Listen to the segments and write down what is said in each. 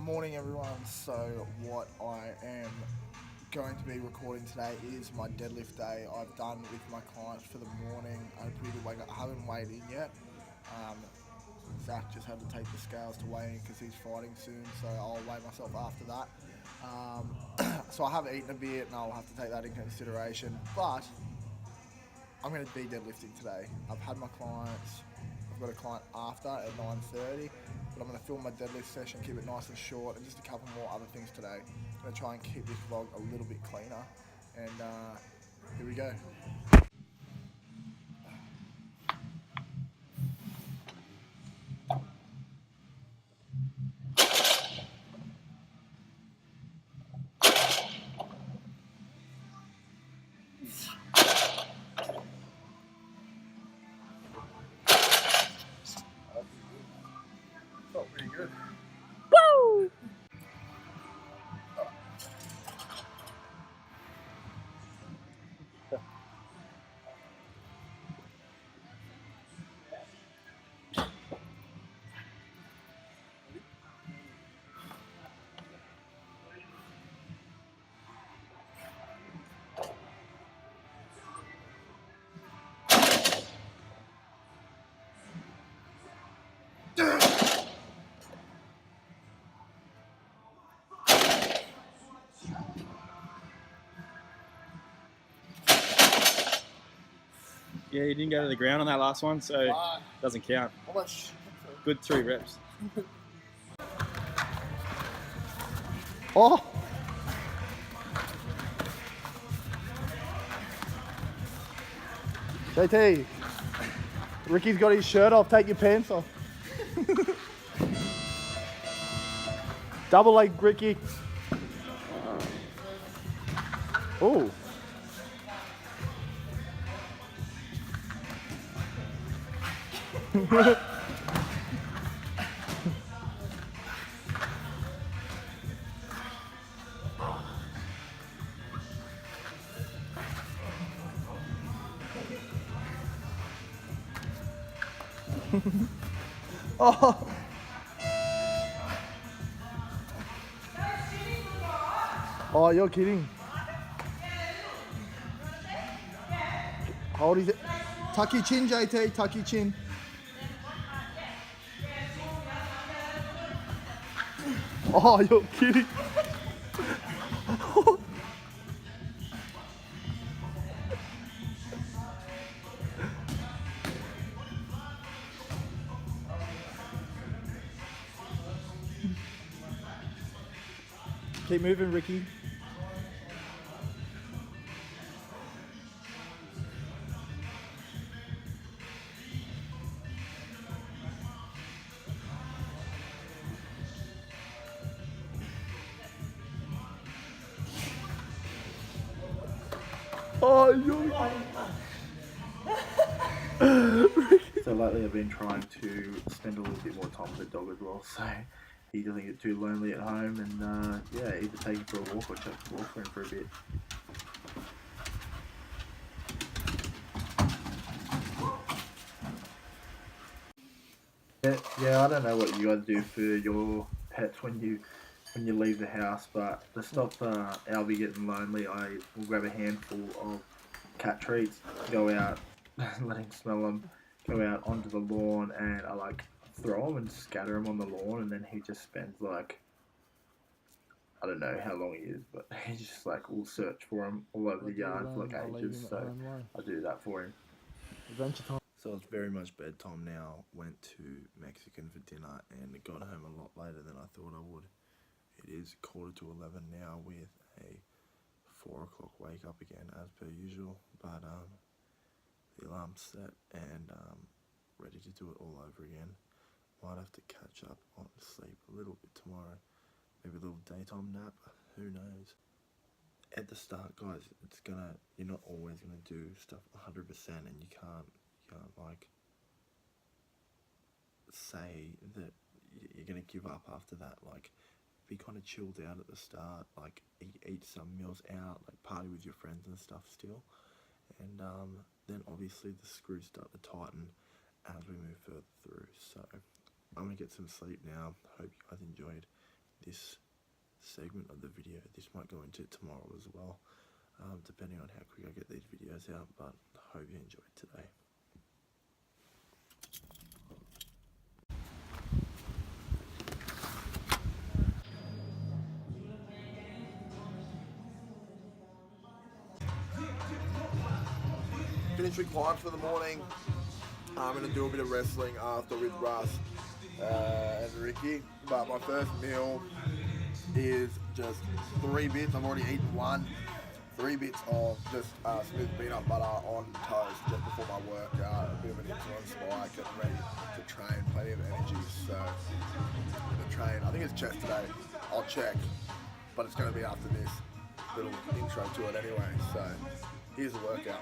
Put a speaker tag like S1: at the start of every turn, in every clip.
S1: Morning everyone. So what I am going to be recording today is my deadlift day. I've done with my clients for the morning. I had a pretty good wake up. I haven't weighed in yet. Um, Zach just had to take the scales to weigh in because he's fighting soon, so I'll weigh myself after that. So I have eaten a bit and I'll have to take that into consideration, but I'm going to be deadlifting today. I've had my clients. I've got a client after at 9:30, but I'm going to film my deadlift session, keep it nice and short, and just a couple more other things today. I'm going to try and keep this vlog a little bit cleaner, and here we go. Felt pretty good.
S2: Woo! Yeah, you didn't go to the ground on that last one, so it doesn't count.
S1: How much?
S2: Good 3 reps.
S1: Oh! JT, Ricky's got his shirt off. Take your pants off. Double leg, Ricky. Oh. Oh. Oh, you're kidding. Hold his... Tuck your chin, JT. Tuck your chin. Oh, you're kidding. Keep moving, Ricky. Oh, you're...
S3: So lately I've been trying to spend a little bit more time with the dog as well, so he doesn't get too lonely at home, and yeah, either take him for a walk or chuck the ball for him for a bit. Yeah, I don't know what you guys do for your pets when you leave the house, but to stop Albie getting lonely, I will grab a handful of cat treats, go out, let him smell them, go out onto the lawn, and I like throw them and scatter them on the lawn, and then he just spends like, I don't know how long he is, but he just like will search for them all over the yard for like ages, so I do that for him.
S1: Adventure time.
S3: So it's very much bedtime now. Went to Mexican for dinner and got home a lot later than I thought I would. It is 11:15 now with a 4 o'clock wake up again as per usual, but the alarm's set and ready to do it all over again. Might have to catch up on sleep a little bit tomorrow, maybe a little daytime nap, who knows. At the start, guys, you're not always gonna do stuff 100%, and you can't like say that you're gonna give up after that. Like, be kind of chilled out at the start, like eat some meals out, like party with your friends and stuff still, and then obviously the screws start to tighten as we move further through. So I'm gonna get some sleep now. Hope you guys enjoyed this segment of the video. This might go into tomorrow as well, depending on how quick I get these videos out, but I hope you enjoyed today.
S1: Finished with clients for the morning. I'm going to do a bit of wrestling after with Russ and Ricky. But my first meal is just 3 bits. I've already eaten one. 3 bits of just smooth peanut butter on toast just before my workout. A bit of an insulin spike, getting ready to train. Plenty of energy. So I'm going to train. I think it's chest today. I'll check. But it's going to be after this little intro to it anyway. So here's the workout.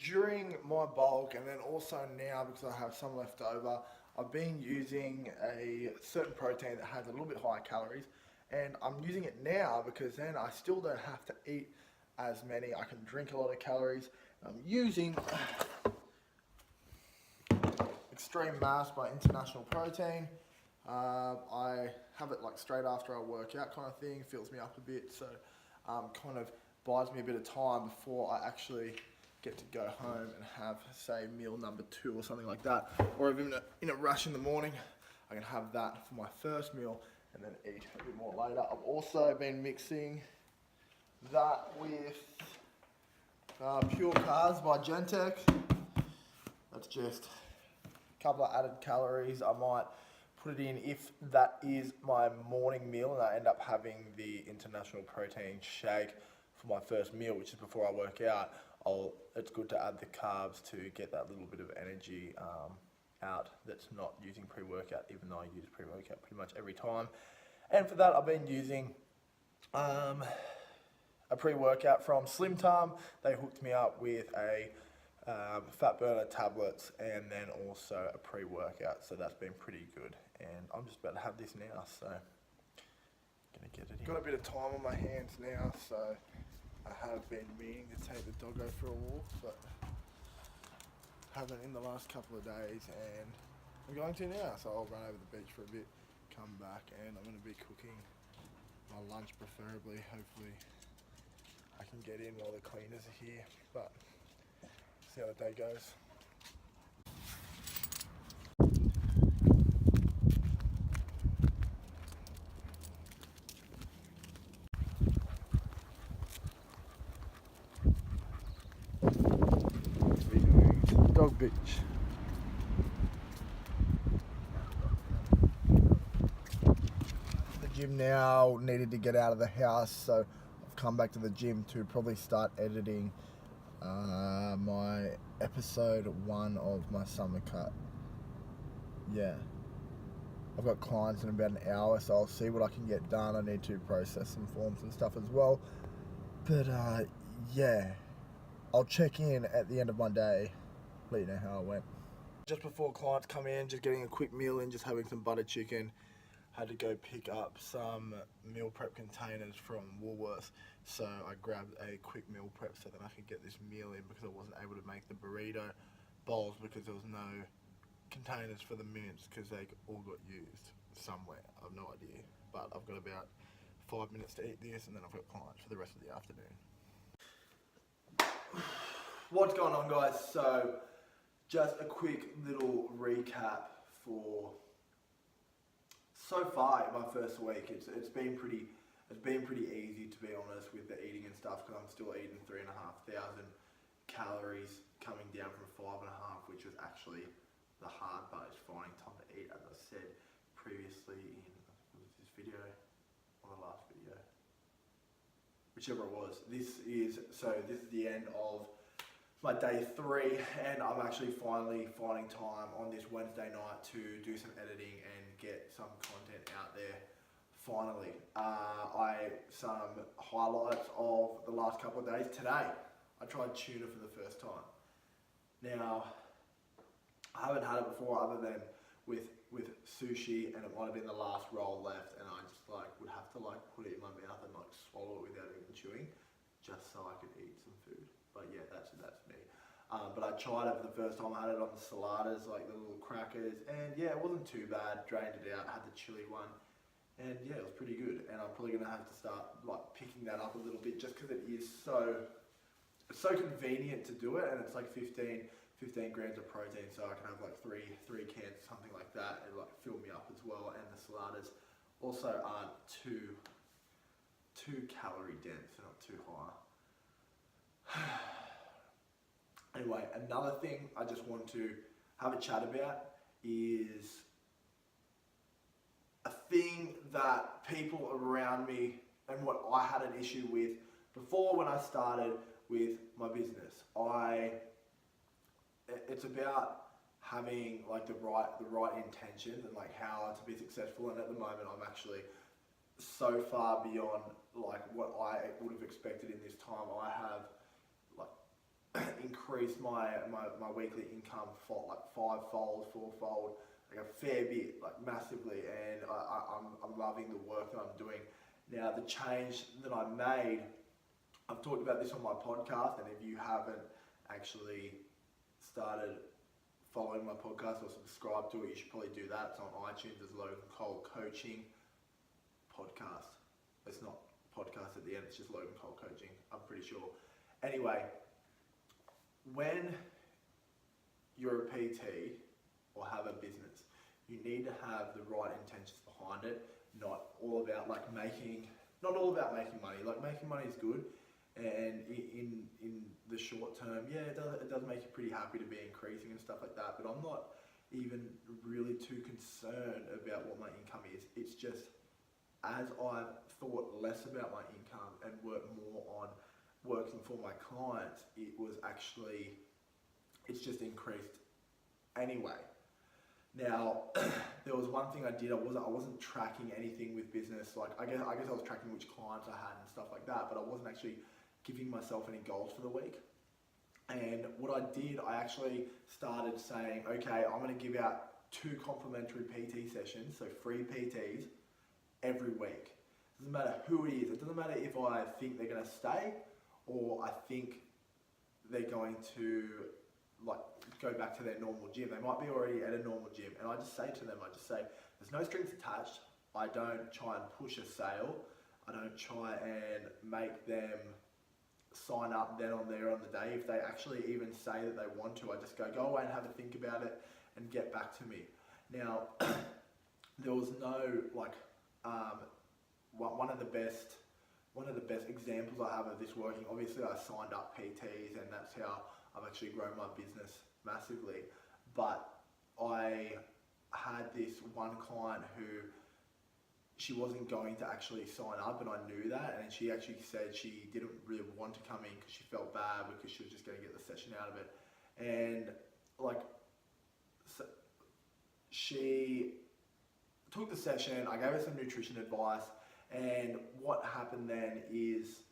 S1: During my bulk, and then also now because I have some left over, I've been using a certain protein that has a little bit higher calories, and I'm using it now because then I still don't have to eat as many. I can drink a lot of calories. I'm using Extreme Mass by International Protein. I have it like straight after I work out kind of thing, fills me up a bit, so kind of buys me a bit of time before I actually get to go home and have, say, meal number 2 or something like that. Or if I'm in a rush in the morning, I can have that for my first meal and then eat a bit more later. I've also been mixing that with Pure Carbs by Gentech. That's just a couple of added calories. I might put it in if that is my morning meal and I end up having the International Protein shake for my first meal, which is before I work out. It's good to add the carbs to get that little bit of energy out that's not using pre-workout, even though I use pre-workout pretty much every time. And for that, I've been using a pre-workout from Slim Time. They hooked me up with a fat burner tablets and then also a pre-workout, so that's been pretty good. And I'm just about to have this now, so gonna get it in. Got a bit of time on my hands now, so I have been meaning to take the doggo for a walk, but haven't in the last couple of days, and I'm going to now, so I'll run over the beach for a bit, come back, and I'm going to be cooking my lunch preferably. Hopefully I can get in while the cleaners are here, but see how the day goes. Dog beach. The gym now, needed to get out of the house, so I've come back to the gym to probably start editing my episode 1 of my summer cut. Yeah, I've got clients in about an hour, so I'll see what I can get done. I need to process some forms and stuff as well, but yeah, I'll check in at the end of my day, let you know how it went. Just before clients come in, just getting a quick meal in, just having some butter chicken. Had to go pick up some meal prep containers from Woolworths, so I grabbed a quick meal prep so that I could get this meal in, because I wasn't able to make the burrito bowls because there was no containers for the mince because they all got used somewhere. I've no idea, but I've got about 5 minutes to eat this, and then I've got clients for the rest of the afternoon. What's going on, guys? So just a quick little recap for so far in my first week. It's been pretty easy, to be honest, with the eating and stuff, because I'm still eating 3,500 calories, coming down from 5.5, which was actually the hard part, is finding time to eat, as I said previously in this video or the last video, whichever it was. This is the end of my day 3, and I'm actually finally finding time on this Wednesday night to do some editing and get some content out there. Finally, some highlights of the last couple of days. Today, I tried tuna for the first time. Now, I haven't had it before other than with sushi, and it might have been the last roll left, and I just would have to put it in my mouth and swallow it without even chewing, just so I could eat some food. But yeah, that's me. But I tried it for the first time. I had it on the saladas, the little crackers, and yeah, it wasn't too bad. Drained it out, had the chili one, and yeah, it was pretty good. And I'm probably gonna have to start picking that up a little bit, just because it is so convenient to do it, and it's 15 grams of protein, so I can have three cans, something like that, and fill me up as well. And the saladas also aren't too calorie dense, they're not too high. Anyway, another thing I just want to have a chat about is a thing that people around me, and what I had an issue with before when I started with my business. It's about having the right intentions and how to be successful. And at the moment, I'm actually so far beyond what I would have expected in this time. I have increased my weekly income fivefold, fourfold, a fair bit, massively, and I'm loving the work that I'm doing. Now, the change that I made, I've talked about this on my podcast, and if you haven't actually started following my podcast or subscribe to it, you should probably do that. It's on iTunes as Logan Cole Coaching Podcast. It's not podcast at the end, it's just Logan Cole Coaching, I'm pretty sure. Anyway, when you're a PT or have a business, you need to have the right intentions behind it. Not all about making money. Making money is good, and in the short term, yeah, it does make you pretty happy to be increasing and stuff like that. But I'm not even really too concerned about what my income is. It's just, as I've thought less about my income and worked more on working for my clients, it's just increased anyway. Now, there was one thing I did. I wasn't tracking anything with business. I guess I was tracking which clients I had and stuff like that, but I wasn't actually giving myself any goals for the week. And what I did, I actually started saying, okay, I'm going to give out 2 complimentary PT sessions, so free PTs, every week. It doesn't matter who it is. It doesn't matter if I think they're going to stay or I think they're going to go back to their normal gym. They might be already at a normal gym, and I just say to them, there's no strings attached. I don't try and push a sale. I don't try and make them sign up then on there on the day. If they actually even say that they want to, I just go away and have a think about it and get back to me. Now, there was no one of the best examples I have of this working. Obviously, I signed up PTs, and that's how I've actually grown my business massively. But I had this one client who, she wasn't going to actually sign up, and I knew that, and she actually said she didn't really want to come in because she felt bad because she was just going to get the session out of it. And so she took the session, I gave her some nutrition advice, and what happened then is,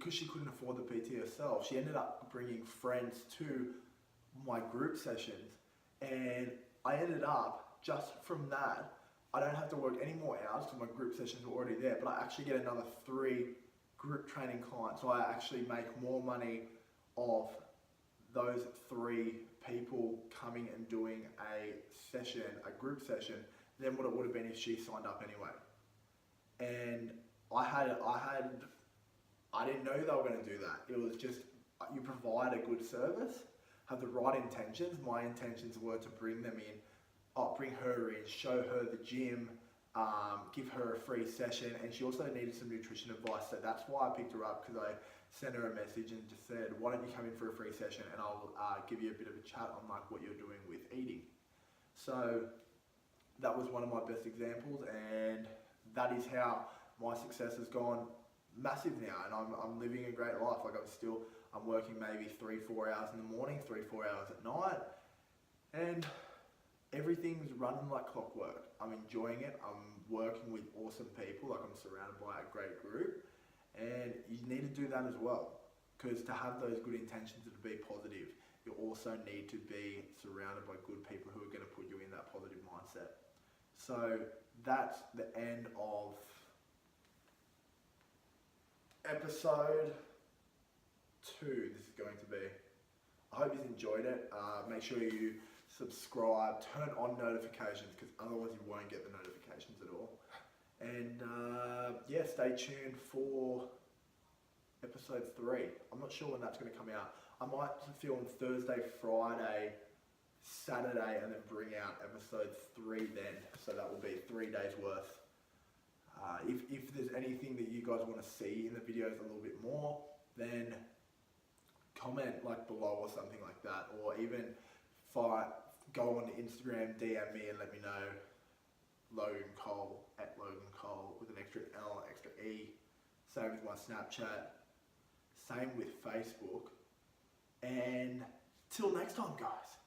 S1: because she couldn't afford the PT herself, she ended up bringing friends to my group sessions, and I ended up, just from that, I don't have to work any more hours because my group sessions are already there, but I actually get another 3 group training clients, so I actually make more money of those 3 people coming and doing a session, a group session, than what it would have been if she signed up anyway. And I didn't know they were going to do that. It was just, you provide a good service, have the right intentions. My intentions were to bring them in, bring her in, show her the gym, give her a free session, and she also needed some nutrition advice. So that's why I picked her up, because I sent her a message and just said, why don't you come in for a free session and I'll give you a bit of a chat on like what you're doing with eating. So that was one of my best examples, and that is how my success has gone massive now, and I'm living a great life. Like I'm working maybe 3-4 hours in the morning, 3-4 hours at night, and everything's running like clockwork. I'm enjoying it. I'm working with awesome people. Like, I'm surrounded by a great group, and you need to do that as well, because to have those good intentions and to be positive, you also need to be surrounded by good people who are going to put you in that positive mindset. So that's the end of episode 2. This is going to be. I hope you enjoyed it. Make sure you subscribe, turn on notifications, because otherwise you won't get the notifications at all. And yeah, stay tuned for episode 3. I'm not sure when that's going to come out. I might film Thursday, Friday, Saturday, and then bring out episode 3 then. So that will be 3 days worth. If there's anything that you guys want to see in the videos a little bit more, then comment like below or something like that, or even go on Instagram, DM me and let me know. Logan Cole, at Logan Cole, with an extra L, extra E. Same with my Snapchat. Same with Facebook. And till next time, guys.